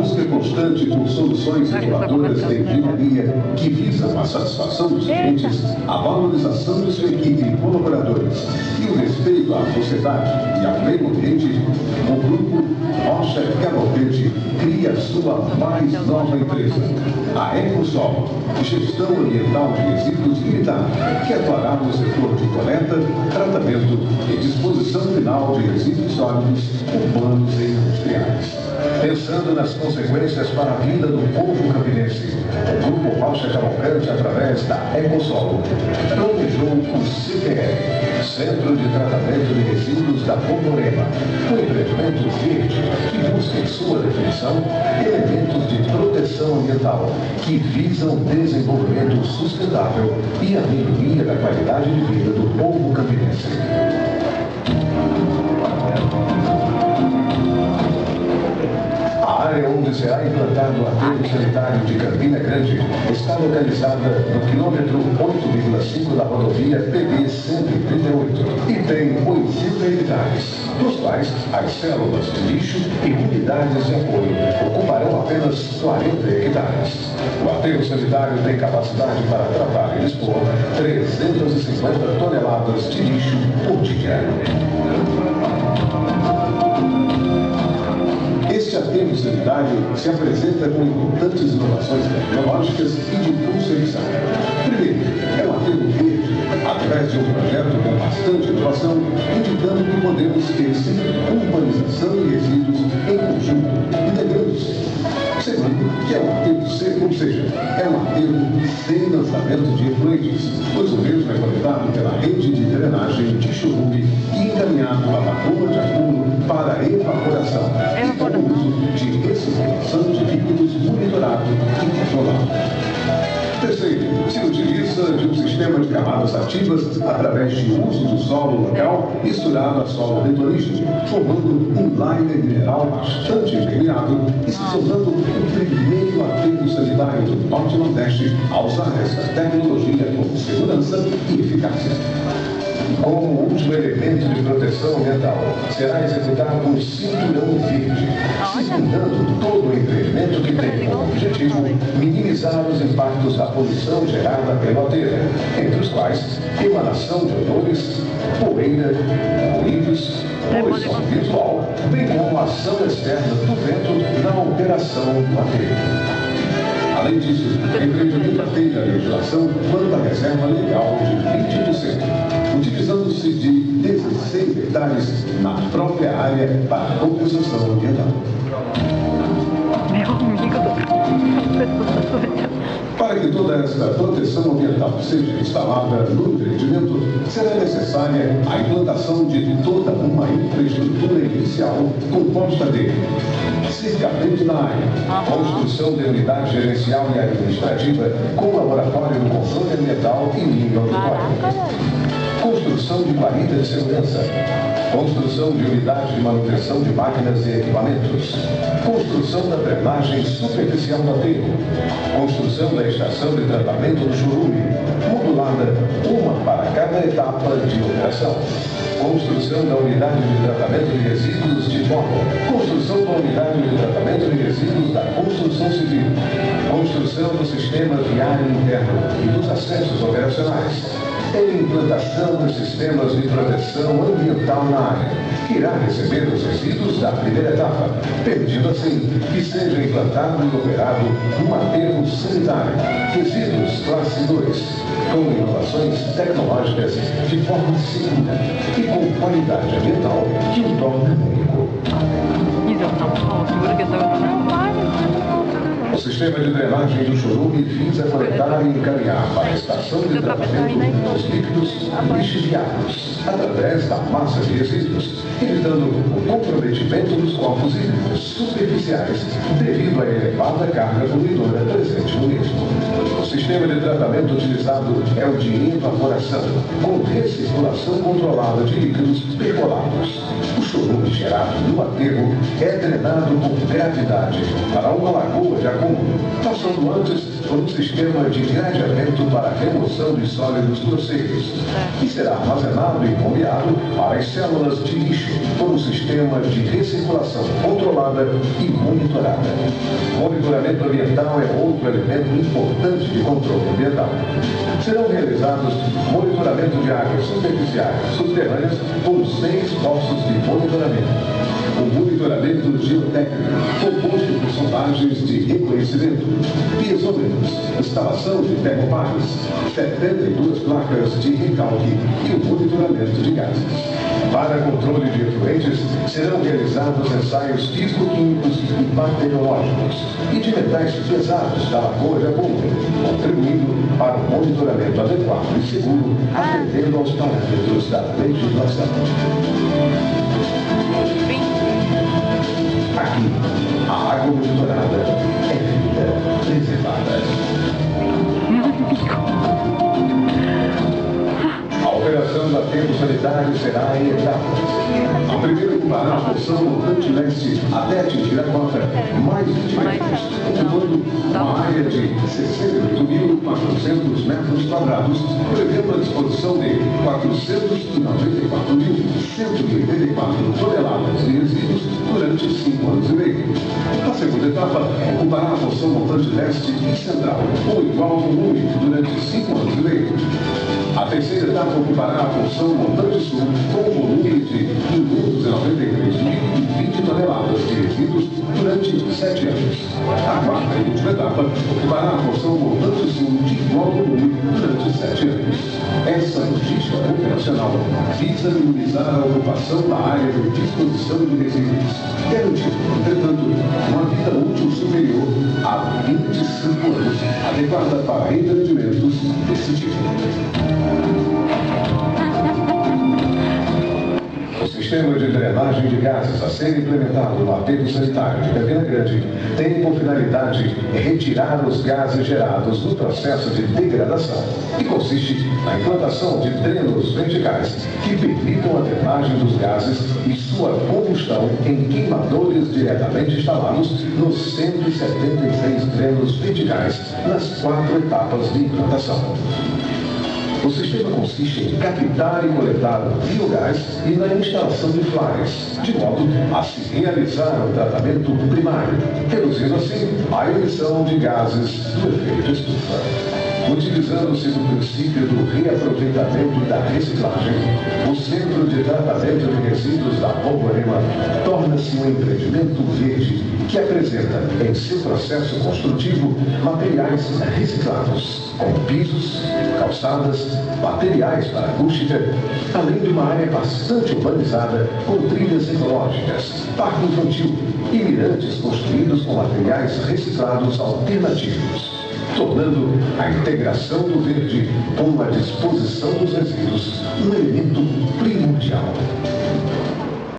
busca constante por soluções inovadoras de engenharia que visam a satisfação dos clientes, a valorização de sua equipe e colaboradores e o respeito à sociedade e ao meio ambiente, o grupo Rocha Cavalcante cria sua mais nova empresa, a Ecosol, Gestão Ambiental de Resíduos Limitada, que atuará no setor de coleta, tratamento e disposição final de resíduos sólidos, urbanos e industriais. Pensando nas consequências para a vida do povo campinense, o Grupo Rocha Cavalcante, através da Ecosol, planejou o CTR, Centro de Tratamento de Resíduos da Borborema, um empreendimento verde que busca em sua definição elementos de proteção ambiental que visam o desenvolvimento sustentável e a melhoria da qualidade de vida do povo campinense. A área onde será implantado o aterro sanitário de Campina Grande está localizada no quilômetro 8,5 da rodovia PB-138 e tem 80 hectares, dos quais as células de lixo e unidades de apoio ocuparão apenas 40 hectares. O aterro sanitário tem capacidade para tratar e dispor 350 toneladas de lixo por dia. Este aterro sanitário se apresenta com importantes inovações tecnológicas e de conservação. Primeiro, é um aterro verde, através de um projeto com bastante inovação, indicando que podemos ter sim urbanização e resíduos em conjunto, integrando-se. Segundo, que é um aterro seco, ou seja, é um aterro sem lançamento de efluentes, pois o mesmo é coletado pela rede de drenagem de Chorume e encaminhado à lagoa de acúmulo para evaporação, e com o uso de recirculação de líquidos monitorado e controlado. Terceiro, se utiliza de um sistema de camadas ativas através de uso do solo local misturado a solo bentonígeno, formando um liner mineral bastante impermeável e se tornando o primeiro aterro sanitário do Norte e Nordeste a usar essa tecnologia com segurança e eficácia. Como último elemento de proteção ambiental, será executado um cinturão verde, circundando todo o empreendimento que tem como objetivo minimizar os impactos da poluição gerada pelo aterro, entre os quais emanação de odores, poeira, ruídos, poluição visual, bem como a ação externa do vento na operação do aterro. Além disso, o empreendimento atende à legislação quanto à reserva legal de 20%, utilizando-se de 16 hectares na própria área para compensação ambiental. Meu amigo do Para que toda essa proteção ambiental seja instalada no empreendimento, será necessária a implantação de toda uma infraestrutura inicial composta de cercamento da área, construção de unidade gerencial e administrativa com laboratório do controle ambiental e linha auditória, construção de guarida de segurança, construção de unidade de manutenção de máquinas e equipamentos, construção da drenagem superficial do aterro, construção da estação de tratamento do Chorume, modulada uma para cada etapa de operação, construção da unidade de tratamento de resíduos de moto, construção da unidade de tratamento de resíduos da construção civil, construção do sistema viário interno e dos acessos operacionais, e implantação dos sistemas de proteção ambiental na área, que irá receber os resíduos da primeira etapa, permitindo assim que seja implantado e operado um aterro sanitário, resíduos classe 2, com inovações tecnológicas de forma segura e com qualidade ambiental que o torna único. O sistema de drenagem do Chorume visa coletar e encaminhar para a estação de tratamento dos líquidos lixiviados através da massa de resíduos, evitando o comprometimento dos corpos hídricos superficiais devido à elevada carga poluidora presente no mesmo. O sistema de tratamento utilizado é o de evaporação, com recirculação controlada de líquidos percolados. O chorume gerado no aterro é drenado por gravidade para uma lagoa de acúmulo, passando antes por um sistema de gradeamento para remoção de sólidos grosseiros, que será armazenado e bombeado para as células de lixo por um sistema de recirculação controlada e monitorada. Monitoramento ambiental é outro elemento importante de controle ambiental. Serão realizados monitoramento de águas superficiais e subterrâneas com 6 postos de monitoramento. O monitoramento geotécnico, composto por sondagens de reconhecimento, piezômetros, instalação de termopares, 72 placas de recalque e o monitoramento de gases. Para controle de efluentes, serão realizados ensaios físico-químicos e bacteriológicos e de metais pesados da Lagoa de Abomey, contribuindo para o monitoramento adequado e seguro, atendendo aos parâmetros da legislação. Aqui, a água monitorada é vida preservada. A operação da Aterro Sanitário será em etapas. A primeira ocupará a porção montante leste até atingir a cota mais 20 metros, ocupando uma área de 68.400 metros quadrados, prevendo a disposição de 494.184 toneladas de resíduos durante 5 anos e meio. A segunda etapa ocupará a porção montante leste e central, com igual volume durante 5 anos e meio. A terceira etapa ocupará a porção montante sul com um volume de 593.020 toneladas de resíduos durante 7 anos. A quarta e última etapa ocupará a porção montante sul de igual volume durante 7 anos. Essa logística operacional visa minimizar a ocupação da área de disposição de resíduos, garantindo, entretanto, uma vida útil superior a 25 anos, adequada para empreendimentos desse tipo. O sistema de drenagem de gases a ser implementado no aterro sanitário de Campina Grande tem por finalidade retirar os gases gerados no processo de degradação e consiste na implantação de drenos verticais que permitam a drenagem dos gases e sua combustão em queimadores diretamente instalados nos 173 drenos verticais nas 4 etapas de implantação. O sistema consiste em captar e coletar o biogás e na instalação de flares, de modo a se realizar o tratamento primário, reduzindo assim a emissão de gases do efeito estufa. Utilizando-se do princípio do reaproveitamento e da reciclagem, o Centro de Tratamento de Resíduos da Borborema torna-se um empreendimento verde que apresenta em seu processo construtivo materiais reciclados, como pisos, calçadas, materiais para acústica, além de uma área bastante urbanizada com trilhas ecológicas, parque infantil e mirantes construídos com materiais reciclados alternativos, tornando a integração do verde com a disposição dos resíduos um elemento